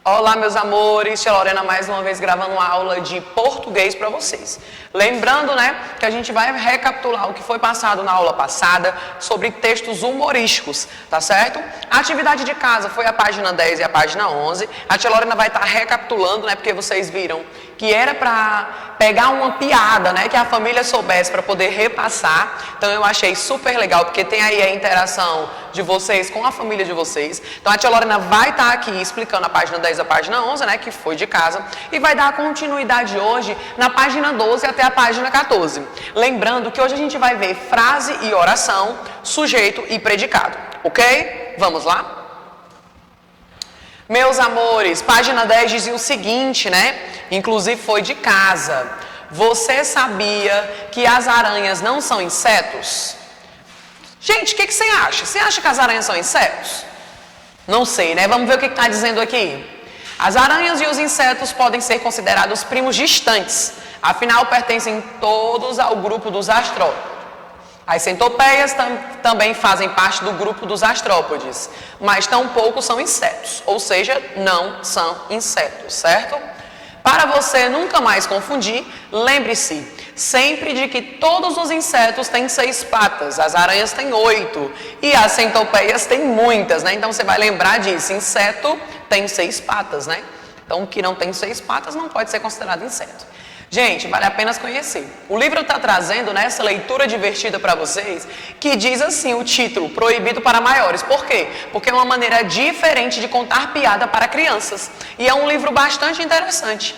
Olá, meus amores, tia Lorena mais uma vez gravando uma aula de português para vocês. Lembrando, que a gente vai recapitular o que foi passado na aula passada sobre textos humorísticos, tá certo? A atividade de casa foi a página 10 e a página 11. A tia Lorena vai estar recapitulando, porque vocês viram que era para pegar uma piada, que a família soubesse para poder repassar. Então eu achei super legal, porque tem aí a interação de vocês com a família de vocês. Então a tia Lorena vai estar aqui explicando a página 10 e a página 11, que foi de casa, e vai dar continuidade hoje na página 12 até a página 14. Lembrando que hoje a gente vai ver frase e oração, sujeito e predicado, ok? Vamos lá? Meus amores, página 10 dizia o seguinte, inclusive foi de casa. Você sabia que as aranhas não são insetos? Gente, o que você acha? Você acha que as aranhas são insetos? Não sei, Vamos ver o que está dizendo aqui. As aranhas e os insetos podem ser considerados primos distantes, afinal pertencem todos ao grupo dos artrópodes. As centopeias também fazem parte do grupo dos artrópodes, mas tampouco são insetos, ou seja, não são insetos, certo? Para você nunca mais confundir, lembre-se sempre de que todos os insetos têm 6 patas, as aranhas têm 8 e as centopeias têm muitas, Então você vai lembrar disso, inseto tem 6 patas, Então o que não tem 6 patas não pode ser considerado inseto. Gente, vale a pena conhecer. O livro está trazendo essa leitura divertida para vocês, que diz assim o título, Proibido para Maiores. Por quê? Porque é uma maneira diferente de contar piada para crianças. E é um livro bastante interessante,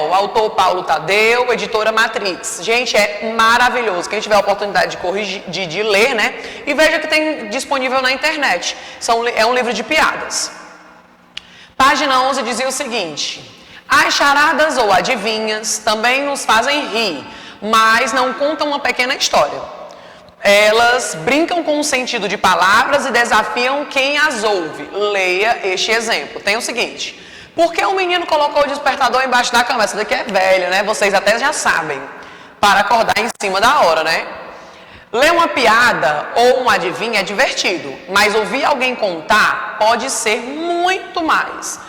o autor Paulo Tadeu, editora Matrix. Gente, é maravilhoso. Quem tiver a oportunidade de corrigir, de ler, e veja que tem disponível na internet. É um livro de piadas. Página 11 dizia o seguinte: as charadas ou adivinhas também nos fazem rir, mas não contam uma pequena história. Elas brincam com o sentido de palavras e desafiam quem as ouve. Leia este exemplo. Tem o seguinte: por que o menino colocou o despertador embaixo da cama? Essa daqui é velha, Vocês até já sabem. Para acordar em cima da hora, Ler uma piada ou um adivinho é divertido, mas ouvir alguém contar pode ser muito mais,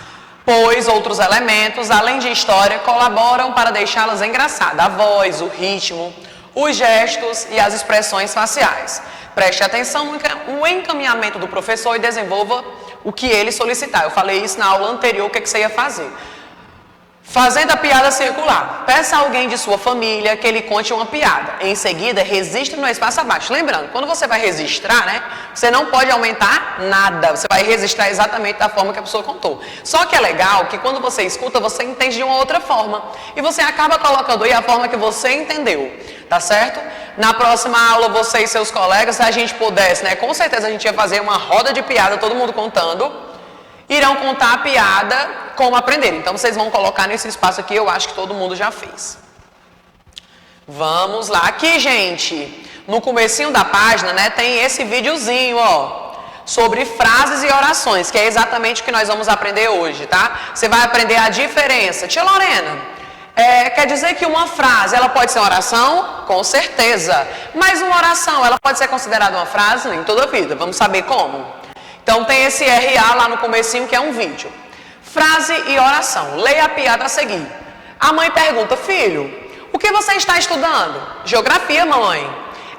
pois outros elementos, além de história, colaboram para deixá-las engraçadas. A voz, o ritmo, os gestos e as expressões faciais. Preste atenção no encaminhamento do professor e desenvolva o que ele solicitar. Eu falei isso na aula anterior, o que você ia fazer. Fazendo a piada circular. Peça a alguém de sua família que ele conte uma piada. Em seguida, registre no espaço abaixo. Lembrando, quando você vai registrar, você não pode aumentar nada. Você vai registrar exatamente da forma que a pessoa contou. Só que é legal que quando você escuta, você entende de uma outra forma. E você acaba colocando aí a forma que você entendeu. Tá certo? Na próxima aula, você e seus colegas, se a gente pudesse, com certeza a gente ia fazer uma roda de piada, todo mundo contando. Irão contar a piada como aprender. Então, vocês vão colocar nesse espaço aqui, eu acho que todo mundo já fez. Vamos lá. Aqui, gente, no comecinho da página, tem esse videozinho, sobre frases e orações, que é exatamente o que nós vamos aprender hoje, tá? Você vai aprender a diferença. Tia Lorena, quer dizer que uma frase, ela pode ser uma oração? Com certeza. Mas uma oração, ela pode ser considerada uma frase? Nem toda a vida. Vamos saber como? Então tem esse RA lá no comecinho que é um vídeo. Frase e oração. Leia a piada a seguir. A mãe pergunta: filho, o que você está estudando? Geografia, mamãe.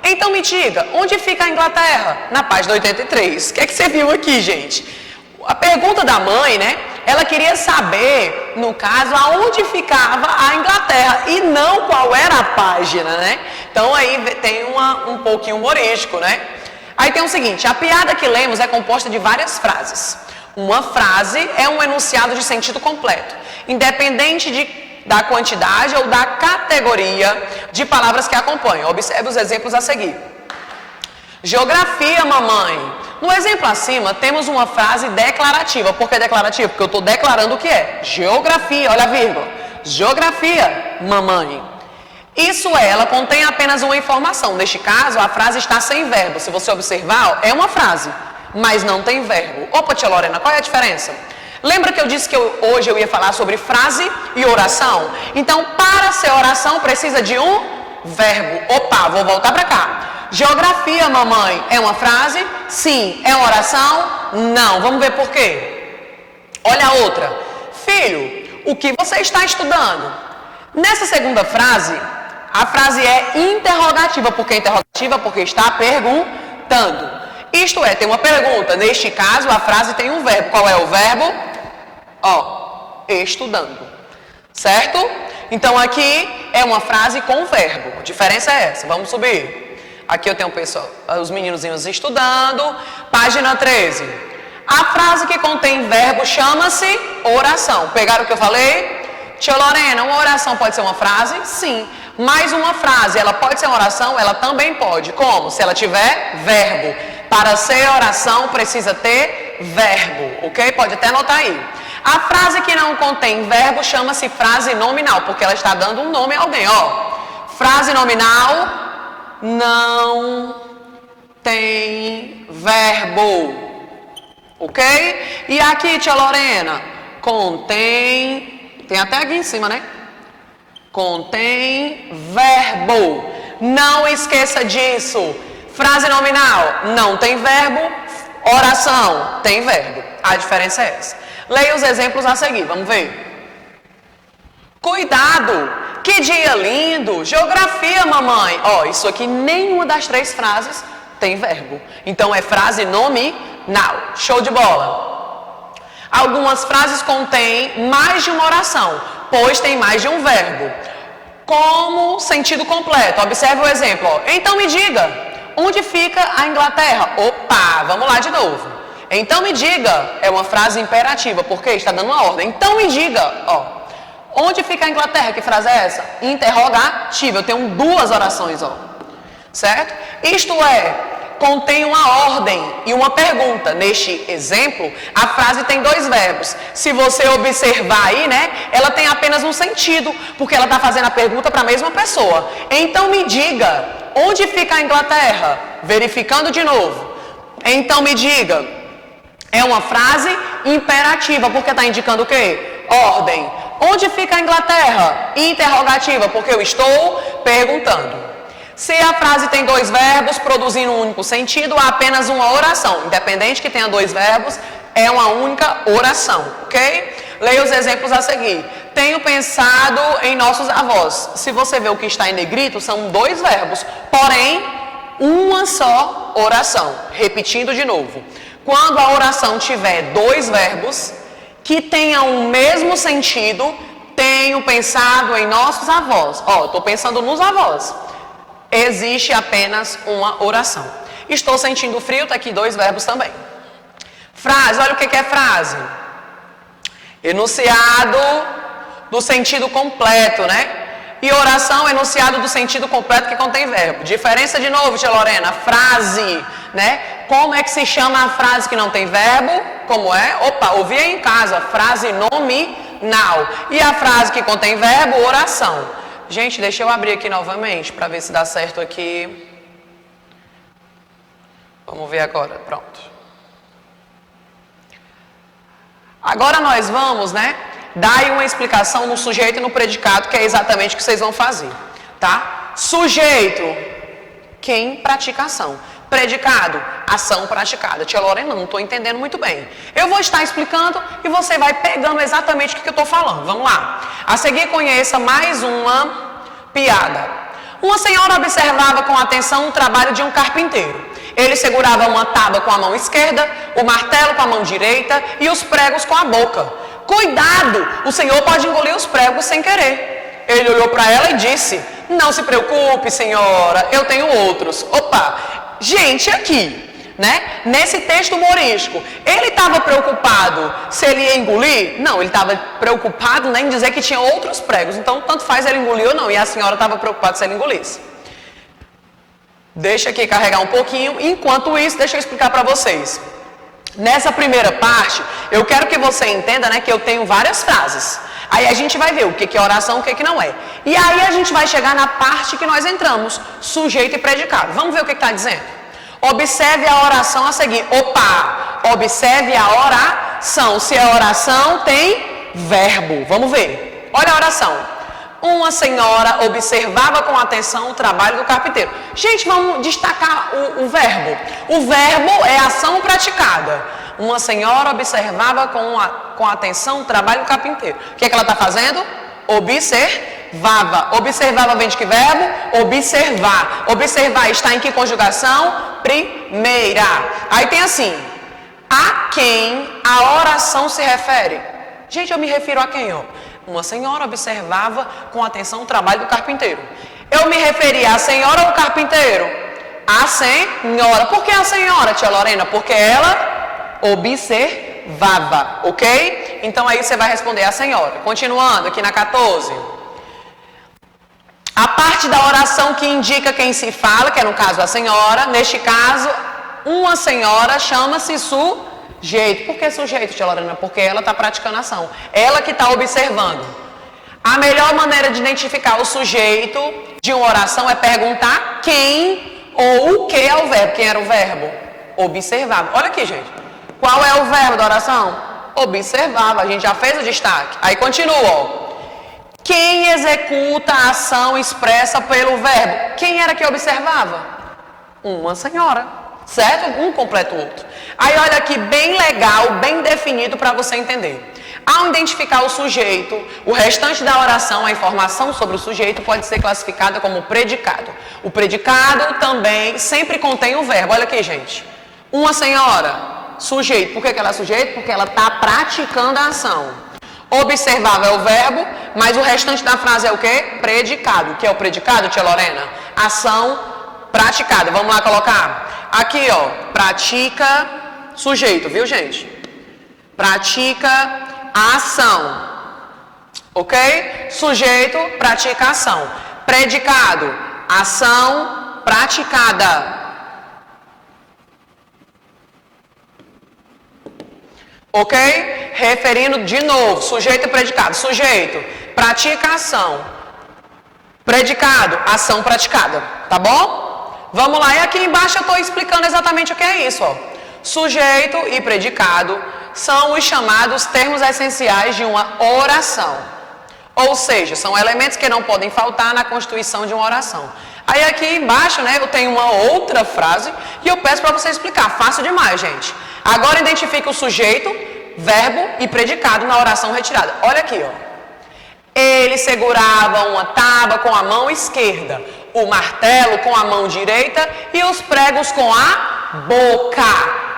Então me diga, onde fica a Inglaterra? Na página 83. O que é que você viu aqui, gente? A pergunta da mãe, ela queria saber, no caso, aonde ficava a Inglaterra e não qual era a página, Então aí tem um pouquinho humorístico, Aí tem o seguinte: a piada que lemos é composta de várias frases. Uma frase é um enunciado de sentido completo, independente da quantidade ou da categoria de palavras que acompanham. Observe os exemplos a seguir. Geografia, mamãe. No exemplo acima, temos uma frase declarativa. Por que declarativa? Porque eu estou declarando o que é. Geografia, olha a vírgula. Geografia, mamãe. Isso ela contém apenas uma informação. Neste caso, a frase está sem verbo. Se você observar, é uma frase, mas não tem verbo. Opa, tia Lorena, qual é a diferença? Lembra que eu disse que hoje eu ia falar sobre frase e oração? Então, para ser oração, precisa de um verbo. Opa, vou voltar para cá. Geografia, mamãe, é uma frase? Sim. É uma oração? Não. Vamos ver por quê. Olha a outra. filho, o que você está estudando? Nessa segunda frase, a frase é interrogativa. Por que interrogativa? Porque está perguntando. Isto é, tem uma pergunta. Neste caso, a frase tem um verbo. Qual é o verbo? Estudando. Certo? Então, aqui é uma frase com verbo. A diferença é essa. Vamos subir. Aqui eu tenho os meninozinhos estudando. Página 13. A frase que contém verbo chama-se oração. Pegaram o que eu falei? Tia Lorena, uma oração pode ser uma frase? Sim. Mas uma frase, ela pode ser uma oração? Ela também pode. Como? Se ela tiver verbo. Para ser oração, precisa ter verbo. Ok? Pode até anotar aí. A frase que não contém verbo chama-se frase nominal, porque ela está dando um nome a alguém. Frase nominal não tem verbo. Ok? E aqui, tia Lorena, contém... Tem até aqui em cima, né? Contém verbo. Não esqueça disso. Frase nominal, não tem verbo. Oração, tem verbo. A diferença é essa. Leia os exemplos a seguir, vamos ver. Cuidado, que dia lindo. Geografia, mamãe. Isso aqui, nenhuma das três frases tem verbo. Então, é frase nominal. Show de bola. Algumas frases contêm mais de uma oração, pois tem mais de um verbo. Como sentido completo. Observe o exemplo. Então me diga, onde fica a Inglaterra? Opa, vamos lá de novo. Então me diga, é uma frase imperativa, porque está dando uma ordem. Então me diga, onde fica a Inglaterra? Que frase é essa? Interrogativa. Eu tenho duas orações, certo? Isto é, contém uma ordem e uma pergunta. Neste exemplo, a frase tem dois verbos. Se você observar aí, né, ela tem apenas um sentido, porque ela está fazendo a pergunta para a mesma pessoa. Então me diga, onde fica a Inglaterra? Verificando de novo. Então me diga, é uma frase imperativa, porque está indicando o quê? Ordem. Onde fica a Inglaterra? Interrogativa, porque eu estou perguntando. Se a frase tem dois verbos produzindo um único sentido, há apenas uma oração. Independente que tenha dois verbos, é uma única oração, ok? Leia os exemplos a seguir. Tenho pensado em nossos avós. Se você vê o que está em negrito, são dois verbos, porém, uma só oração. Repetindo de novo. Quando a oração tiver dois verbos que tenham o mesmo sentido, tenho pensado em nossos avós. Estou pensando nos avós. Existe apenas uma oração. Estou sentindo frio, está aqui dois verbos também. Frase, olha o que é frase. Enunciado do sentido completo, né? E oração, enunciado do sentido completo que contém verbo. Diferença de novo, tia Lorena, frase, né? Como é que se chama a frase que não tem verbo? Como é? Ouvi aí em casa, frase nominal. E a frase que contém verbo, oração. Gente, deixa eu abrir aqui novamente para ver se dá certo aqui. Vamos ver agora, pronto. Agora nós vamos, né, dar aí uma explicação no sujeito e no predicado, que é exatamente o que vocês vão fazer, tá? Sujeito, quem pratica ação. Predicado, ação praticada. Tia Lorena, não estou entendendo muito bem. Eu vou estar explicando e você vai pegando exatamente o que eu estou falando. Vamos lá. A seguir, conheça mais uma piada. Uma senhora observava com atenção o trabalho de um carpinteiro. Ele segurava uma tábua com a mão esquerda, o martelo com a mão direita e os pregos com a boca. Cuidado, o senhor pode engolir os pregos sem querer. Ele olhou para ela e disse: não se preocupe, senhora, eu tenho outros. Gente, aqui, né, nesse texto humorístico, ele estava preocupado se ele ia engolir? Não, ele estava preocupado, né, em dizer que tinha outros pregos. Então, tanto faz ele engolir ou não. E a senhora estava preocupada se ele engolisse. Deixa aqui carregar um pouquinho. Enquanto isso, deixa eu explicar para vocês. Nessa primeira parte, eu quero que você entenda, né, que eu tenho várias frases. Aí a gente vai ver o que é oração, o que não é. E aí a gente vai chegar na parte que nós entramos, sujeito e predicado. Vamos ver o que está dizendo? Observe a oração a seguir. Observe a oração. Se a oração tem verbo. Vamos ver. Olha a oração. Uma senhora observava com atenção o trabalho do carpinteiro. Gente, vamos destacar o verbo. O verbo é ação praticada. Uma senhora observava com com atenção o trabalho do carpinteiro. O que é que ela está fazendo? Observava. Observava vem de que verbo? Observar. Observar está em que conjugação? Primeira. Aí tem assim, a quem a oração se refere? Gente, eu me refiro a quem? Ó? Uma senhora observava com atenção o trabalho do carpinteiro. Eu me referi à senhora ou ao carpinteiro? A senhora. Por que a senhora, tia Lorena? Porque ela observava, ok? Então aí você vai responder a senhora. Continuando aqui na 14. A parte da oração que indica quem se fala, que é no caso a senhora, neste caso, uma senhora chama-se sujeito. Por que sujeito, tia Lorena? Porque ela está praticando a ação. Ela que está observando. A melhor maneira de identificar o sujeito de uma oração é perguntar quem ou o que é o verbo. Quem era o verbo? Observava. Olha aqui, gente. Qual é o verbo da oração? Observava. A gente já fez o destaque. Aí continua, ó. Quem executa a ação expressa pelo verbo? Quem era que observava? Uma senhora. Certo? Um completa o outro. Aí olha aqui, bem legal, bem definido para você entender. Ao identificar o sujeito, o restante da oração, a informação sobre o sujeito pode ser classificada como predicado. O predicado também sempre contém o verbo. Olha aqui, gente. Uma senhora, sujeito. Por que ela é sujeito? Porque ela está praticando a ação. Observava é o verbo, mas o restante da frase é o quê? Predicado. O que é o predicado, tia Lorena? Ação praticada. Vamos lá colocar. Aqui, ó. Pratica sujeito, viu, gente? Pratica a ação. Ok? Sujeito pratica a ação. Predicado, ação praticada. Ok? Referindo de novo, sujeito e predicado. Sujeito, pratica a ação. Predicado, ação praticada. Tá bom? Vamos lá. E aqui embaixo eu estou explicando exatamente o que é isso. Ó. Sujeito e predicado são os chamados termos essenciais de uma oração. Ou seja, são elementos que não podem faltar na constituição de uma oração. Aí aqui embaixo, né, eu tenho uma outra frase e eu peço para você explicar. Fácil demais, gente. Agora identifica o sujeito, verbo e predicado na oração retirada. Olha aqui, ó. Ele segurava uma tábua com a mão esquerda, o martelo com a mão direita e os pregos com a boca.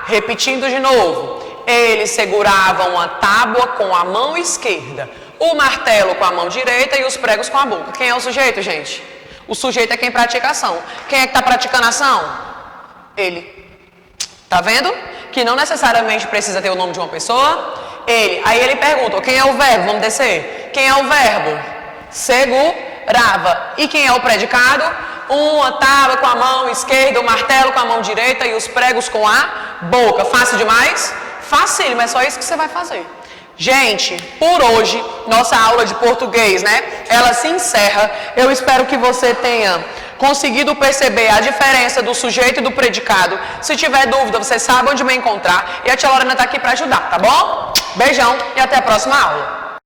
Repetindo de novo. Ele segurava uma tábua com a mão esquerda, o martelo com a mão direita e os pregos com a boca. Quem é o sujeito, gente? O sujeito é quem pratica a ação. Quem é que está praticando a ação? Ele. Tá vendo? Que não necessariamente precisa ter o nome de uma pessoa. Ele. Aí ele pergunta, quem é o verbo? Vamos descer. Quem é o verbo? Segurava. E quem é o predicado? Uma tábua com a mão esquerda, o martelo com a mão direita e os pregos com a boca. Fácil demais? Facílimo, é só isso que você vai fazer. Gente, por hoje, nossa aula de português, né? Ela se encerra. Eu espero que você tenha conseguido perceber a diferença do sujeito e do predicado. Se tiver dúvida, você sabe onde me encontrar. E a tia Lorena está aqui para ajudar, tá bom? Beijão e até a próxima aula.